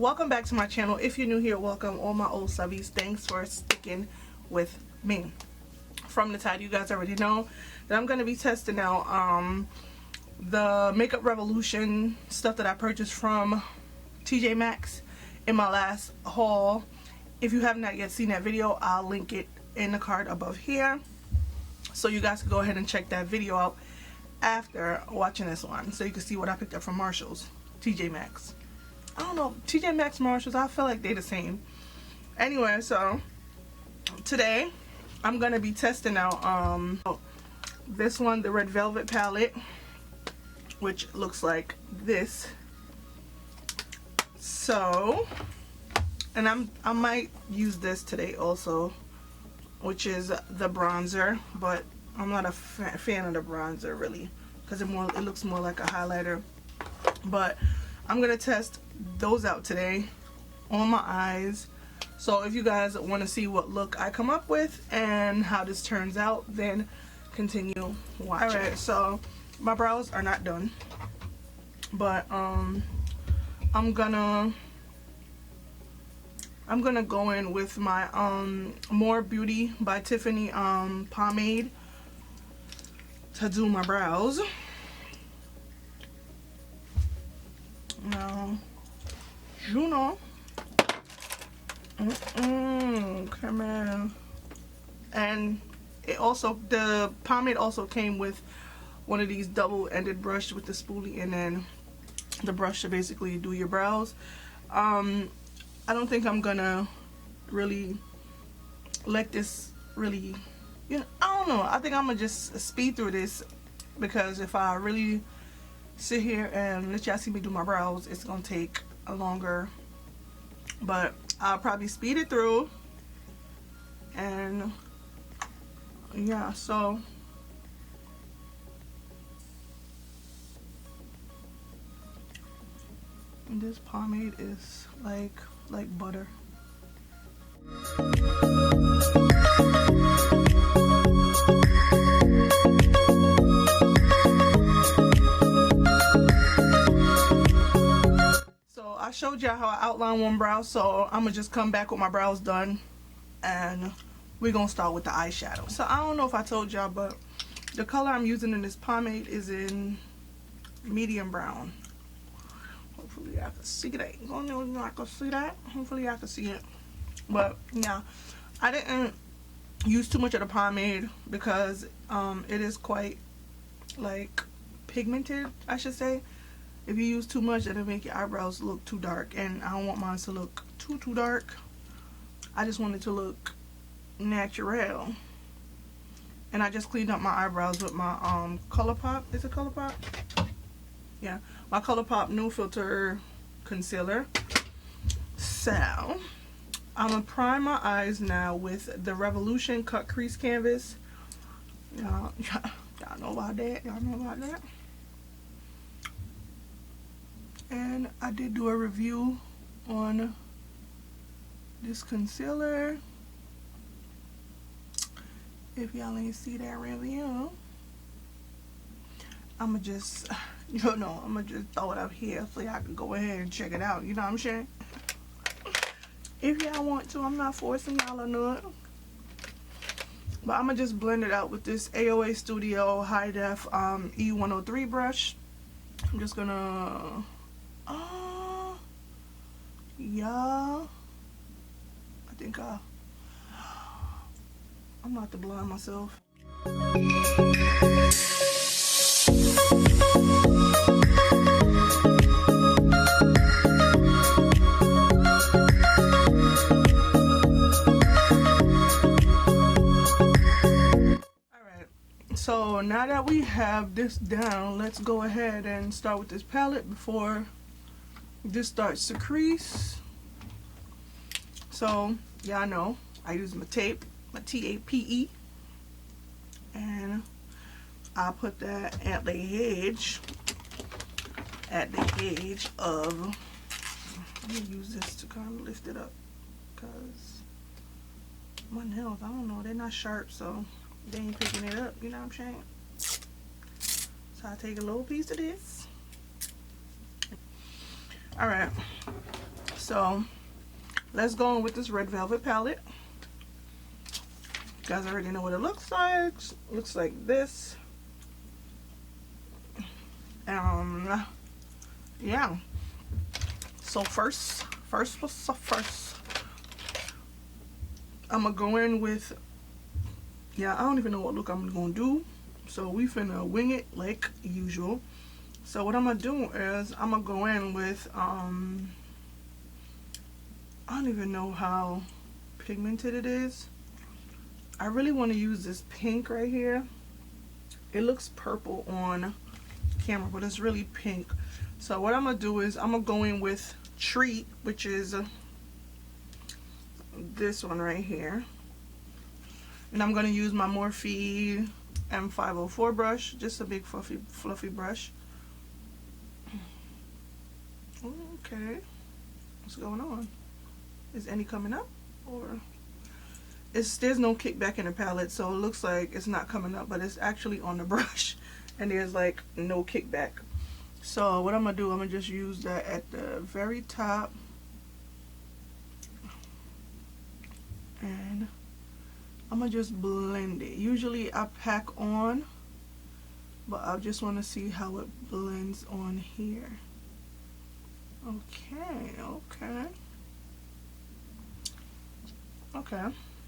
welcome back to my channel. If you're new here, welcome. All my old subbies, thanks for sticking with me. From the title, you guys already know that I'm going to be testing out the Makeup Revolution stuff that I purchased from TJ Maxx in my last haul. If you have not yet seen that video, I'll link it in the card above here, so you guys can go ahead and check that video out after watching this one, so you can see what I picked up from Marshall's. TJ Maxx, I don't know, TJ Maxx, Marshalls, I feel like they're the same. Anyway, so today I'm gonna be testing out this one, the Red Velvet palette, which looks like this. So, and I might use this today also, which is the bronzer, but I'm not a fan of the bronzer really, because it looks more like a highlighter. But I'm gonna test those out today on my eyes. So if you guys want to see what look I come up with and how this turns out, then continue watching. Alright, so my brows are not done, but I'm gonna go in with my More Beauty by Tiffany pomade to do my brows. Now, you know, come on. And it also, the pomade also came with one of these double-ended brush with the spoolie, and then the brush to basically do your brows. I don't think I'm gonna really let this really, you know, I don't know, I think I'm gonna just speed through this, because if I really sit here and let y'all see me do my brows, it's gonna take a longer, but I'll probably speed it through. And yeah, so this pomade is like butter. So I showed y'all how I outline one brow, so I'm gonna just come back with my brows done, and we're gonna start with the eyeshadow. So I don't know if I told y'all, but the color I'm using in this pomade is in medium brown. Hopefully I can see that. I don't know if I can see that. Hopefully I can see it. But yeah, I didn't use too much of the pomade because it is quite like pigmented, I should say. If you use too much, it'll make your eyebrows look too dark, and I don't want mine to look too dark. I just want it to look natural. And I just cleaned up my eyebrows with my ColourPop. Is it ColourPop? Yeah, my ColourPop No Filter concealer. So I'm gonna prime my eyes now with the Revolution Cut Crease Canvas. Y'all know about that. Y'all know about that. And I did do a review on this concealer. If y'all ain't see that review, I'ma just, you know, I'ma just throw it up here so y'all can go ahead and check it out. You know what I'm saying? If y'all want to, I'm not forcing y'all to do it. But I'ma just blend it out with this AOA Studio High Def E103 brush. I'm just gonna, yeah, I think I'm not to blind myself. Alright, so now that we have this down, let's go ahead and start with this palette before this starts to crease. So y'all know I use my tape, my TAPE, and I put that at the edge of, let me use this to kind of lift it up, because my nails, I don't know, they're not sharp, so they ain't picking it up, you know what I'm saying? So I take a little piece of this. Alright, So let's go in with this Red Velvet palette. You guys already know what it looks like. Looks like this. Yeah. So first, I'm gonna go in with, I don't even know what look I'm gonna do. So we finna wing it like usual. So what I'm gonna do is I'm gonna go in with, I don't even know how pigmented it is. I really want to use this pink right here. It looks purple on camera, but it's really pink. So what I'm gonna do is I'm gonna go in with Treat, which is this one right here, and I'm gonna use my Morphe M504 brush, just a big fluffy brush. Okay, what's going on? Is any coming up, or there's no kickback in the palette, so it looks like it's not coming up, but it's actually on the brush and there's like no kickback. So what I'm gonna do, I'm gonna just use that at the very top, and I'm gonna just blend it. Usually I pack on, but I just want to see how it blends on here. Okay,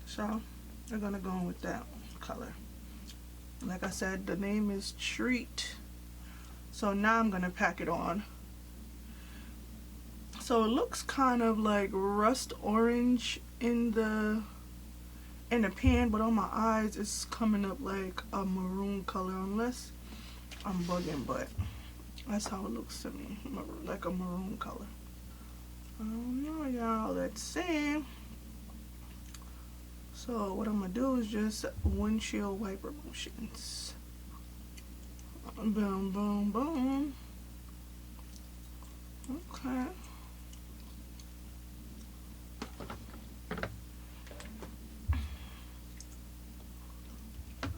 so we're gonna go in with that color. Like I said, the name is Treat. So now I'm gonna pack it on. So it looks kind of like rust orange in the pan, but on my eyes it's coming up like a maroon color, unless I'm bugging, but that's how it looks to me, like a maroon color. I don't know, y'all. Let's see. So what I'm gonna do is just windshield wiper motions. Boom, boom, boom. Okay.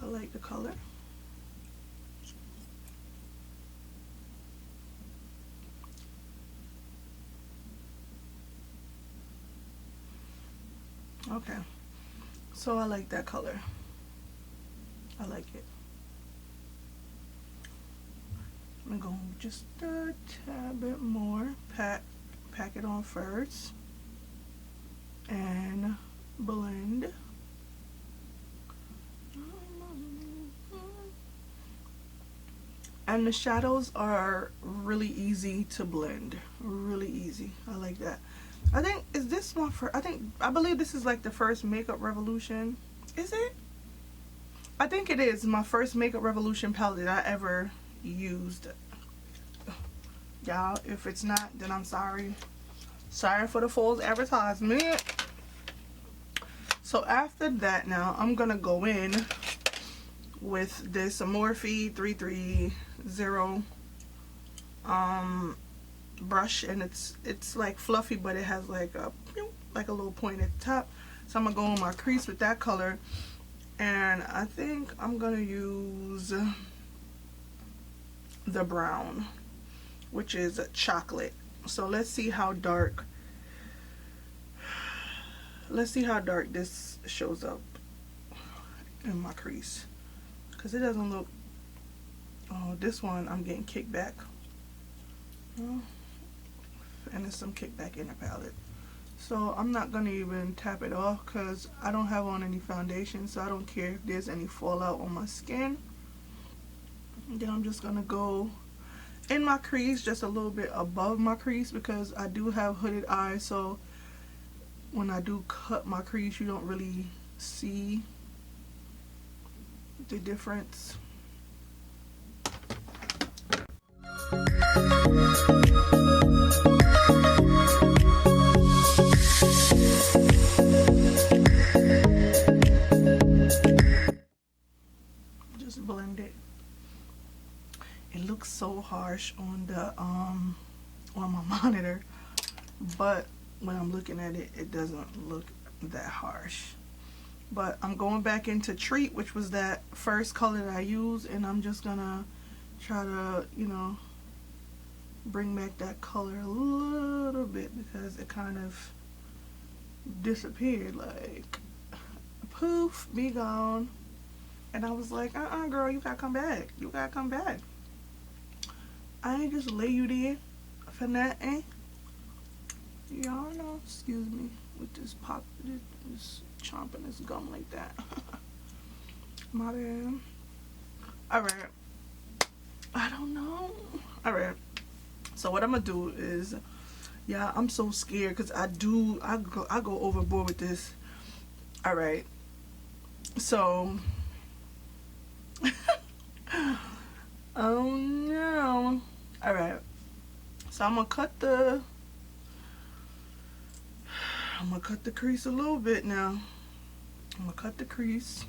I like the color. Okay. So I like that color. I like it. I'm gonna go just a tad bit more. Pack it on first and blend. And the shadows are really easy to blend. Really easy. I like that. I think, is this my first? I believe this is like the first Makeup Revolution. Is it? I think it is my first Makeup Revolution palette that I ever used. Y'all, if it's not, then I'm sorry. Sorry for the false advertisement. So after that, now I'm gonna go in with this Morphe 330 brush, and it's like fluffy, but it has like a little point at the top. So I'm gonna go on my crease with that color, and I think I'm gonna use the brown, which is chocolate. So let's see how dark this shows up in my crease, because it doesn't look, oh, this one I'm getting kickback. Oh, and there's some kickback in the palette. So I'm not gonna even tap it off because I don't have on any foundation, so I don't care if there's any fallout on my skin. And then I'm just gonna go in my crease, just a little bit above my crease, because I do have hooded eyes, so when I do cut my crease you don't really see the difference. Just blend it. It looks so harsh on the on my monitor, but when I'm looking at it, it doesn't look that harsh. But I'm going back into Treat, which was that first color that I used, and I'm just gonna try to, you know, bring back that color a little bit because it kind of disappeared, like poof, be gone. And I was like, girl, you gotta come back. You gotta come back. I ain't just lay you there for nothing. Y'all know, excuse me, with this this chomping this gum like that. My bad. Alright. I don't know. Alright. So what I'm gonna do is, yeah, I'm so scared because I go overboard with this. Alright. So oh no. Alright. So I'm gonna cut the crease a little bit now. I'm gonna cut the crease.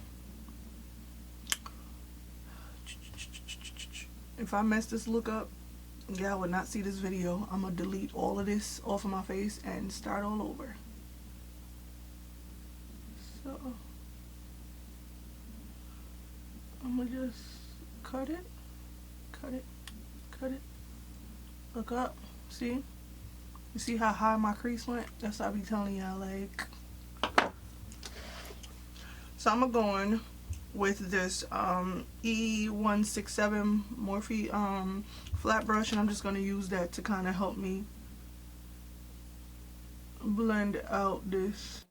If I mess this look up, y'all would not see this video. I'm gonna delete all of this off of my face and start all over. So I'm gonna just cut it, cut it, cut it. Look up, see? You see how high my crease went? That's what I be telling y'all, like. So I'm going with this E167 Morphe flat brush, and I'm just gonna use that to kind of help me blend out this.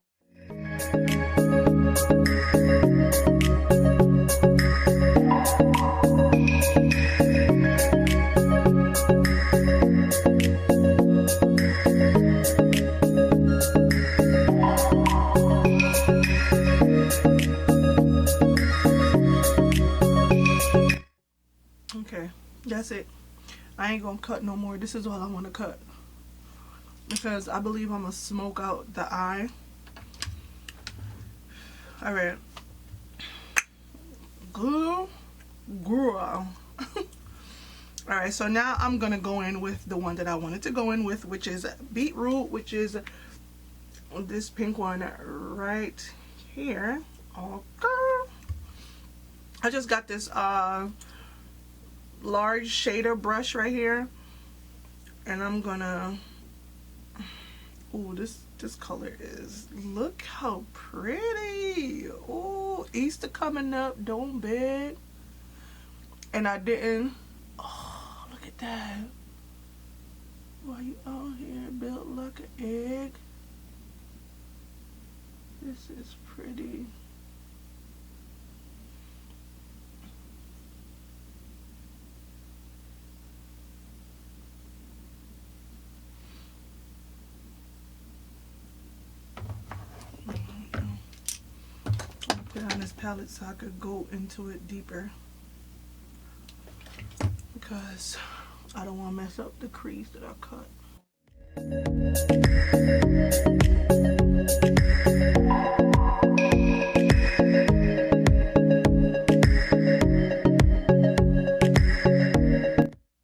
Okay, that's it. I ain't gonna cut no more. This is all I want to cut because I believe I'm gonna smoke out the eye. All right, girl. All right, so now I'm gonna go in with the one that I wanted to go in with, which is beetroot, which is this pink one right here. Okay. I just got this large shader brush right here, and I'm gonna, ooh, this color is, look how pretty. Ooh, Easter coming up, don't beg. And I didn't, oh, look at that. Why you out here built like an egg? This is pretty. On this palette so I could go into it deeper because I don't want to mess up the crease that I cut.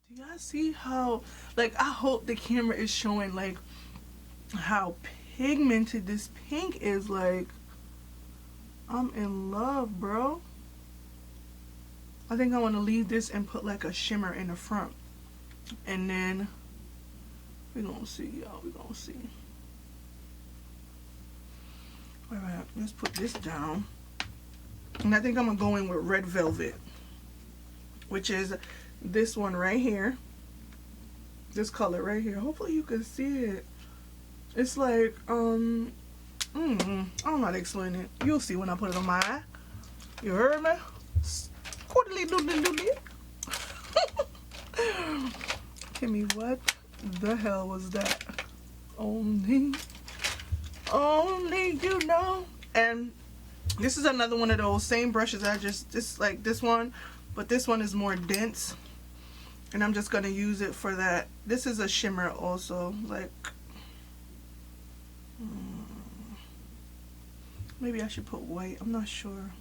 Do y'all see how, like, I hope the camera is showing like how pigmented this pink is. Like, I'm in love, bro. I think I want to leave this and put like a shimmer in the front, and then we're gonna see, y'all. We're gonna see. All right, let's put this down, and I think I'm gonna go in with red velvet, which is this one right here, this color right here. Hopefully you can see it. It's like I don't know how to explain it. You'll see when I put it on my eye. You heard me? Squiddly doodly doodly. Kimmy, what the hell was that? Only you know. And this is another one of those same brushes I just like this one, but this one is more dense. And I'm just gonna use it for that. This is a shimmer also, like. Maybe I should put white. I'm not sure.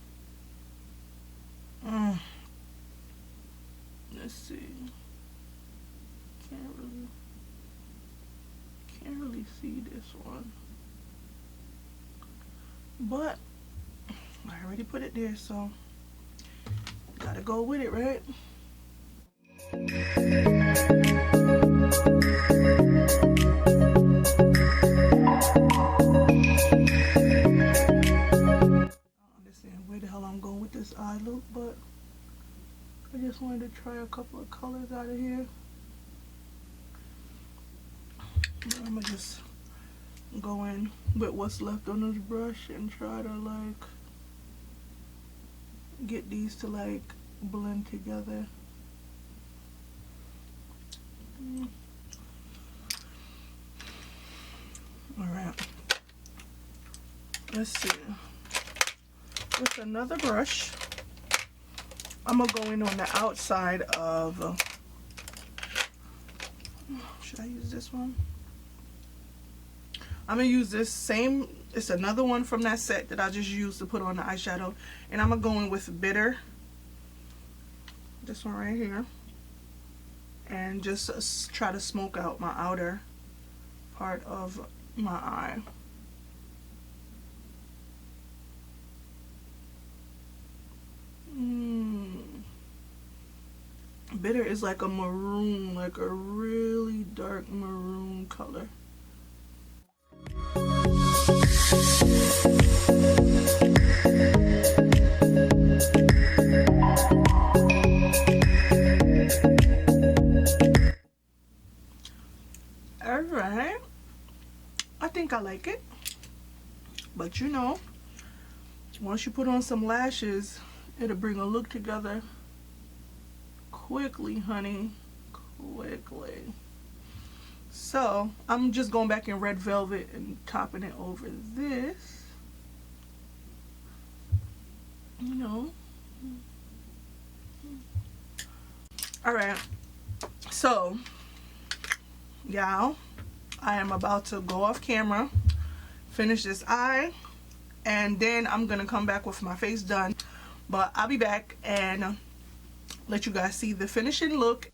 Let's see. Can't really see this one. But I already put it there, so gotta go with it, right? look, but I just wanted to try a couple of colors out of here. I'm gonna just go in with what's left on this brush and try to like get these to like blend together. All right, let's see. With another brush, I'm gonna go in on the outside of, should I use this one? I'm gonna use this same, it's another one from that set that I just used to put on the eyeshadow, and I'm gonna go in with Bitter, this one right here, and just try to smoke out my outer part of my eye. Bitter is like a maroon, like a really dark maroon color. Alright, I think I like it, but you know, once you put on some lashes, it'll bring a look together quickly, honey, quickly. So I'm just going back in Red Velvet and topping it over this, you know. All right, so y'all, I am about to go off camera, finish this eye, and then I'm gonna come back with my face done. But I'll be back and let you guys see the finishing look.